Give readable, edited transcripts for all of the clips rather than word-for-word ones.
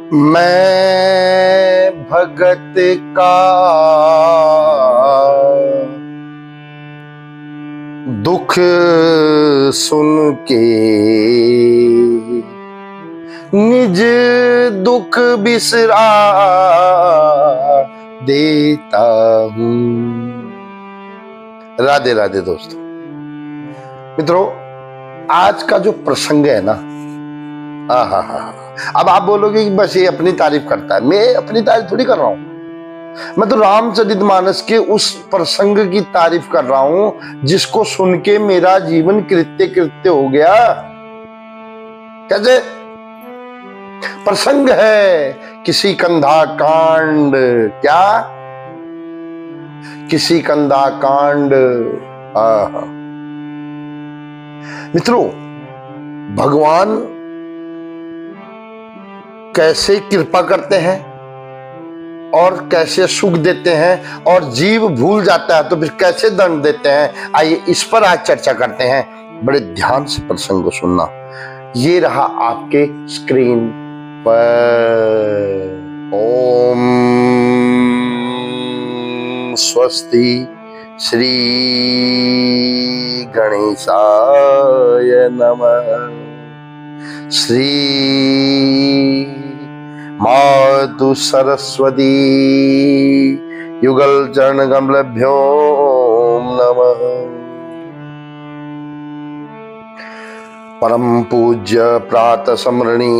मैं भगत का दुख सुन के निज दुख बिसरा देता हूँ। राधे राधे दोस्तों। मित्रों, आज का जो प्रसंग है ना, अब आप बोलोगे कि बस ये अपनी तारीफ करता है। मैं अपनी तारीफ थोड़ी कर रहा हूं, मैं तो रामचरितमानस के उस प्रसंग की तारीफ कर रहा हूं जिसको सुन के मेरा जीवन कृत्य कृत्य हो गया। कैसे प्रसंग है? किसी कंधा कांड। क्या? किसी कंधा कांड। मित्रों, भगवान कैसे कृपा करते हैं और कैसे सुख देते हैं, और जीव भूल जाता है तो फिर कैसे दंड देते हैं। आइए इस पर आज चर्चा करते हैं। बड़े ध्यान से प्रसंग को सुनना। ये रहा आपके स्क्रीन पर। ओम स्वस्ति श्री गणेशाय नमः। श्री मातु सरस्वती युगल चरण कमलभ्यो नमः। परम पूज्य प्रातः स्मरणी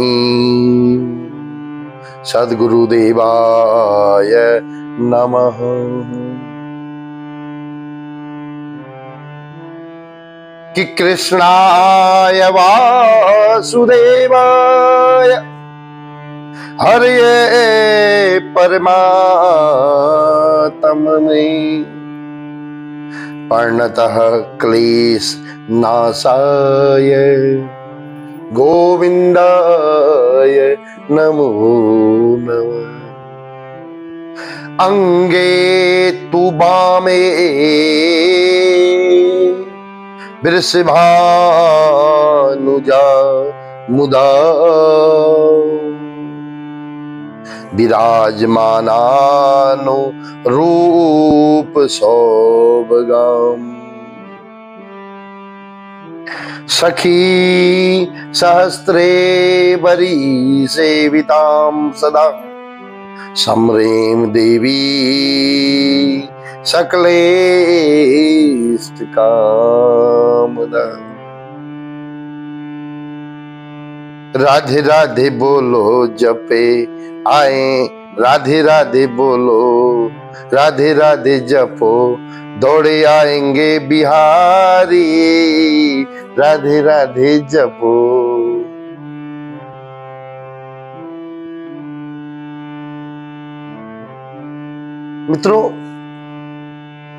सद्गुरुदेवाय नमः। कि कृष्णाय वासुदेवाय हरे परमात्मने प्रणतः क्लेश नाशाय गोविंदाय नमो नमः। अंगे तु बामे वृषभानुजा मुदा विराजमानानो रूप सौभगाम। सखी सहस्रे वरी सेवितां सदा सम्रेम देवी सकलेष्टकामदा। राधे राधे बोलो जपे आए, राधे राधे बोलो, राधे राधे जपो दौड़े आएंगे बिहारी। राधे राधे जपो। मित्रों,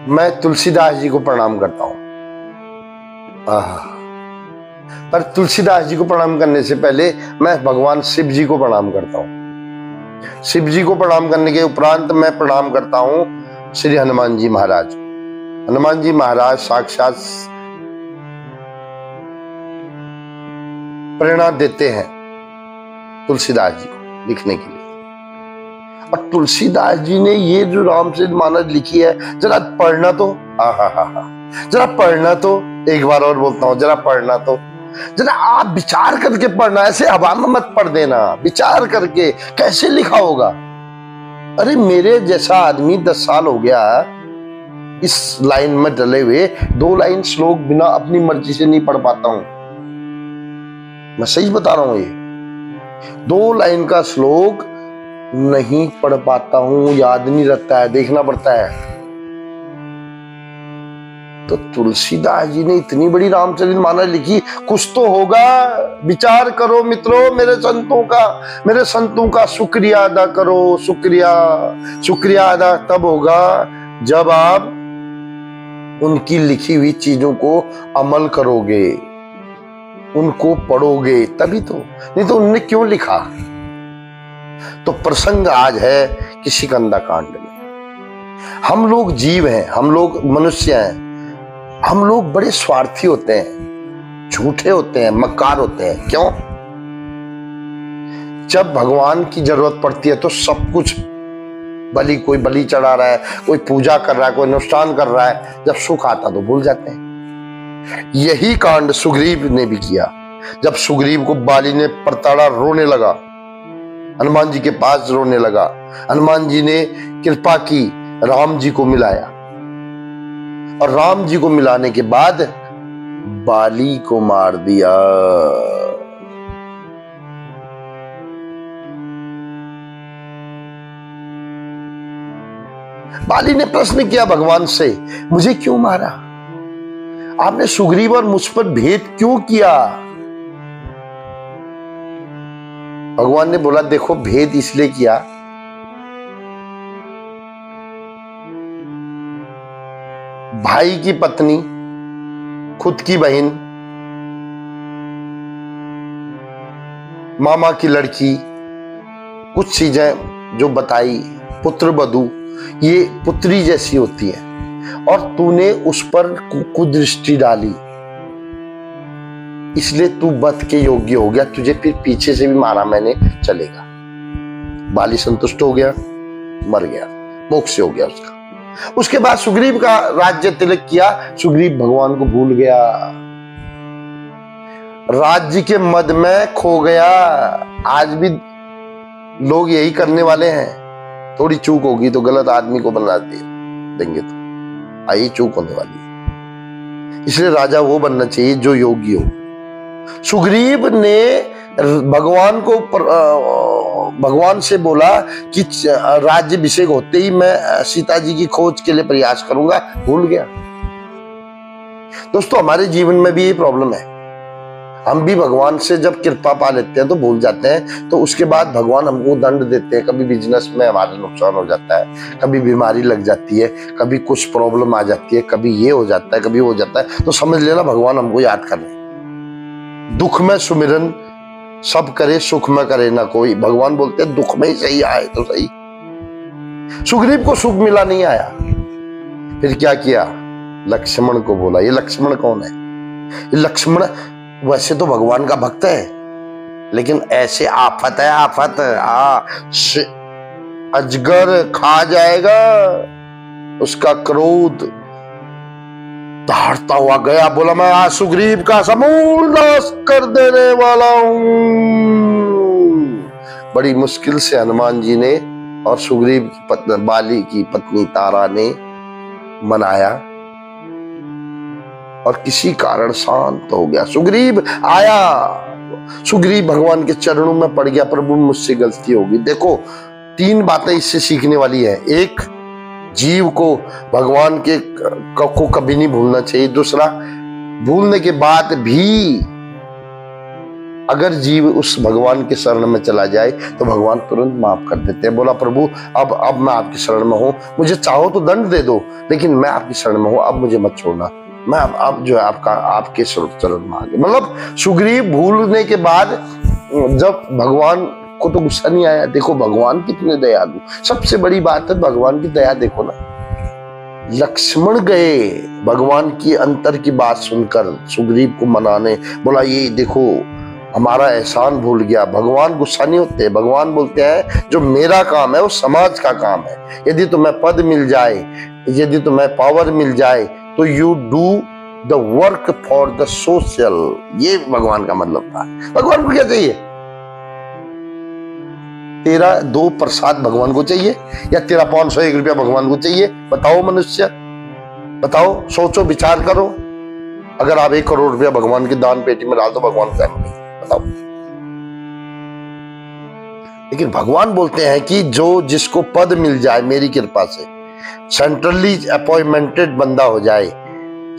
मैं तुलसीदास जी को प्रणाम करता हूं। पर तुलसीदास जी को प्रणाम करने से पहले मैं भगवान शिव जी को प्रणाम करता हूं। शिव जी को प्रणाम करने के उपरांत मैं प्रणाम करता हूं श्री हनुमान जी महाराज। हनुमान जी महाराज साक्षात प्रेरणा देते हैं तुलसीदास जी को लिखने के लिए। और तुलसीदास जी ने ये जो रामचरितमानस लिखी है, जरा पढ़ना तो। जरा पढ़ना तो। एक बार और बोलता हूं, जरा पढ़ना तो। जरा आप विचार करके पढ़ना, ऐसे हवा में मत पढ़ देना। विचार करके कैसे लिखा होगा। अरे मेरे जैसा आदमी 10 साल हो गया इस लाइन में डले हुए, 2 लाइन श्लोक बिना अपनी मर्जी से नहीं पढ़ पाता हूं। मैं सही बता रहा हूं, ये 2 लाइन का श्लोक नहीं पढ़ पाता हूं, याद नहीं रहता है, देखना पड़ता है। तो तुलसीदास जी ने इतनी बड़ी रामचरितमानस लिखी, कुछ तो होगा। विचार करो मित्रों, मेरे संतों का शुक्रिया अदा करो। शुक्रिया अदा तब होगा जब आप उनकी लिखी हुई चीजों को अमल करोगे, उनको पढ़ोगे, तभी तो। नहीं तो उन्होंने क्यों लिखा। तो प्रसंग आज है किसी कंधा कांड में। हम लोग जीव हैं, हम लोग मनुष्य हैं, हम लोग बड़े स्वार्थी होते हैं, झूठे होते हैं, मक्कार होते हैं। क्यों? जब भगवान की जरूरत पड़ती है तो सब कुछ बलि, कोई बलि चढ़ा रहा है, कोई पूजा कर रहा है, कोई अनुष्ठान कर रहा है, जब सुख आता तो भूल जाते हैं। यही कांड सुग्रीव ने भी किया। जब सुग्रीव को बाली ने प्रताड़ा, रोने लगा, हनुमान जी के पास रोने लगा, हनुमान जी ने कृपा की, राम जी को मिलाया, और राम जी को मिलाने के बाद बाली को मार दिया। बाली ने प्रश्न किया भगवान से, मुझे क्यों मारा? आपने सुग्रीव और मुझ पर भेद क्यों किया? भगवान ने बोला, देखो भेद इसलिए किया, भाई की पत्नी, खुद की बहन, मामा की लड़की, कुछ चीजें जो बताई, पुत्र वधू, ये पुत्री जैसी होती है, और तूने उस पर कुदृष्टि डाली, इसलिए तू वध के योग्य हो गया, तुझे फिर पीछे से भी मारा मैंने, चलेगा। बाली संतुष्ट हो गया, मर गया, मोक्ष हो गया उसका। उसके बाद सुग्रीव का राज्य तिलक किया। सुग्रीव भगवान को भूल गया, राज्य के मद में खो गया। आज भी लोग यही करने वाले हैं, थोड़ी चूक होगी तो गलत आदमी को बना देंगे, तो यही चूक होने वाली है। इसलिए राजा वो बनना चाहिए जो योगी हो। सुग्रीव ने भगवान को भगवान से बोला कि राज्य अभिषेक होते ही मैं सीता जी की खोज के लिए प्रयास करूंगा, भूल गया। दोस्तों, हमारे जीवन में भी ये प्रॉब्लम है, हम भी भगवान से जब कृपा पा लेते हैं तो भूल जाते हैं, तो उसके बाद भगवान हमको दंड देते हैं। कभी बिजनेस में हमारा नुकसान हो जाता है, कभी बीमारी लग जाती है, कभी कुछ प्रॉब्लम आ जाती है, कभी ये हो जाता है, कभी वो हो जाता है, तो समझ लेना भगवान हमको याद कर रहे हैं। दुख में सुमिरन सब करे, सुख में करे ना कोई। भगवान बोलते हैं दुख में ही सही आए तो सही। सुग्रीव को सुख मिला, नहीं आया। फिर क्या किया? लक्ष्मण को बोला। ये लक्ष्मण कौन है? ये लक्ष्मण वैसे तो भगवान का भक्त है, लेकिन ऐसे आफत है, आफत। अजगर खा जाएगा, उसका क्रोध दहाड़ता हुआ गया, बोला मैं आज सुग्रीव का समूल नाश कर देने वाला हूं। बड़ी मुश्किल से हनुमान जी ने और सुग्रीव की पत्नी, बाली की पत्नी तारा ने मनाया, और किसी कारण शांत हो गया। सुग्रीव आया, सुग्रीव भगवान के चरणों में पड़ गया, प्रभु मुझसे गलती होगी। देखो, 3 बातें इससे सीखने वाली है। एक, जीव को भगवान के को कभी नहीं भूलना चाहिए। दूसरा, भूलने के बाद भी अगर जीव उस भगवान के शरण में चला जाए तो भगवान तुरंत माफ कर देते हैं। बोला, प्रभु अब मैं आपकी शरण में हूं, मुझे चाहो तो दंड दे दो, लेकिन मैं आपकी शरण में हूं, अब मुझे मत छोड़ना, मैं अब जो है आपके चरण में आ गया। मतलब सुग्रीव भूलने के बाद जब भगवान को तो गुस्सा नहीं आया। देखो भगवान कितने दयालु। सबसे बड़ी बात है भगवान की दया। देखो ना, लक्ष्मण गए भगवान की अंतर की बात सुनकर सुग्रीव को मनाने, बोला ये देखो हमारा एहसान भूल गया। भगवान गुस्सा नहीं होते, भगवान बोलते हैं जो मेरा काम है वो समाज का काम है। यदि तुम्हें पद मिल जाए, यदि तुम्हें पावर मिल जाए, तो you do the work for the social. ये भगवान का मतलब था। भगवान को क्या चाहिए? तेरा 2 प्रसाद भगवान को चाहिए या तेरा 501 रुपया भगवान को चाहिए? बताओ मनुष्य, बताओ, सोचो, विचार करो। अगर आप 1 करोड़ रुपया भगवान की दान पेटी में डाल दो, भगवान को नहीं, बताओ। लेकिन भगवान बोलते हैं कि जो जिसको पद मिल जाए मेरी कृपा से, सेंट्रली अपॉइंटमेंटेड बंदा हो जाए,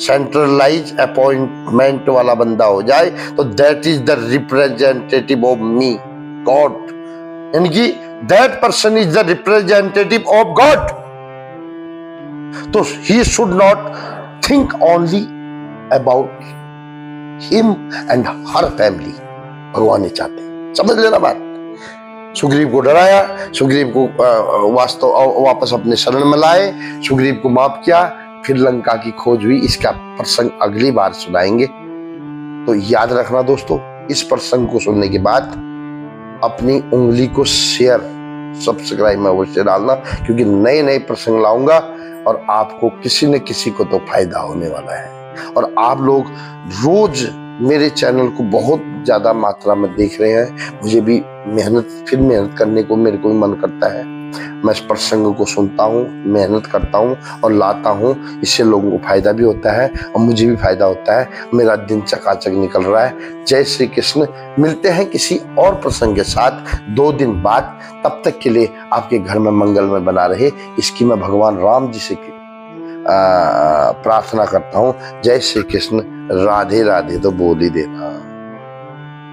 सेंट्रलाइज अपॉइंटमेंट वाला बंदा हो जाए, तो that is the representative of me, God. यानी कि that person is the representative of God. तो he should not think only about him and her family. भगवान ये चाहते हैं, समझ लेना बात। सुग्रीव को डराया, सुग्रीव को वापस अपने शरण में लाए, सुग्रीव को माफ किया, फिर लंका की खोज हुई। इसका प्रसंग अगली बार सुनाएंगे। तो याद रखना दोस्तों, इस प्रसंग को सुनने के बाद अपनी उंगली को शेयर सब्सक्राइब में अवश्य डालना, क्योंकि नए नए प्रसंग लाऊंगा और आपको किसी न किसी को तो फायदा होने वाला है। और आप लोग रोज मेरे चैनल को बहुत ज्यादा मात्रा में देख रहे हैं, मुझे भी मेहनत करने को मेरे को भी मन करता है। मैं इस प्रसंग को सुनता हूँ, मेहनत करता हूँ और लाता हूँ, इससे लोगों को फायदा भी होता है और मुझे भी फायदा होता है। मेरा दिन चकाचक निकल रहा है। जय श्री कृष्ण। मिलते हैं किसी और प्रसंग के साथ 2 दिन बाद। तब तक के लिए आपके घर में मंगलमय बना रहे, इसकी मैं भगवान राम जी से प्रार्थना करता हूँ। जय श्री कृष्ण। राधे राधे तो बोल ही देना।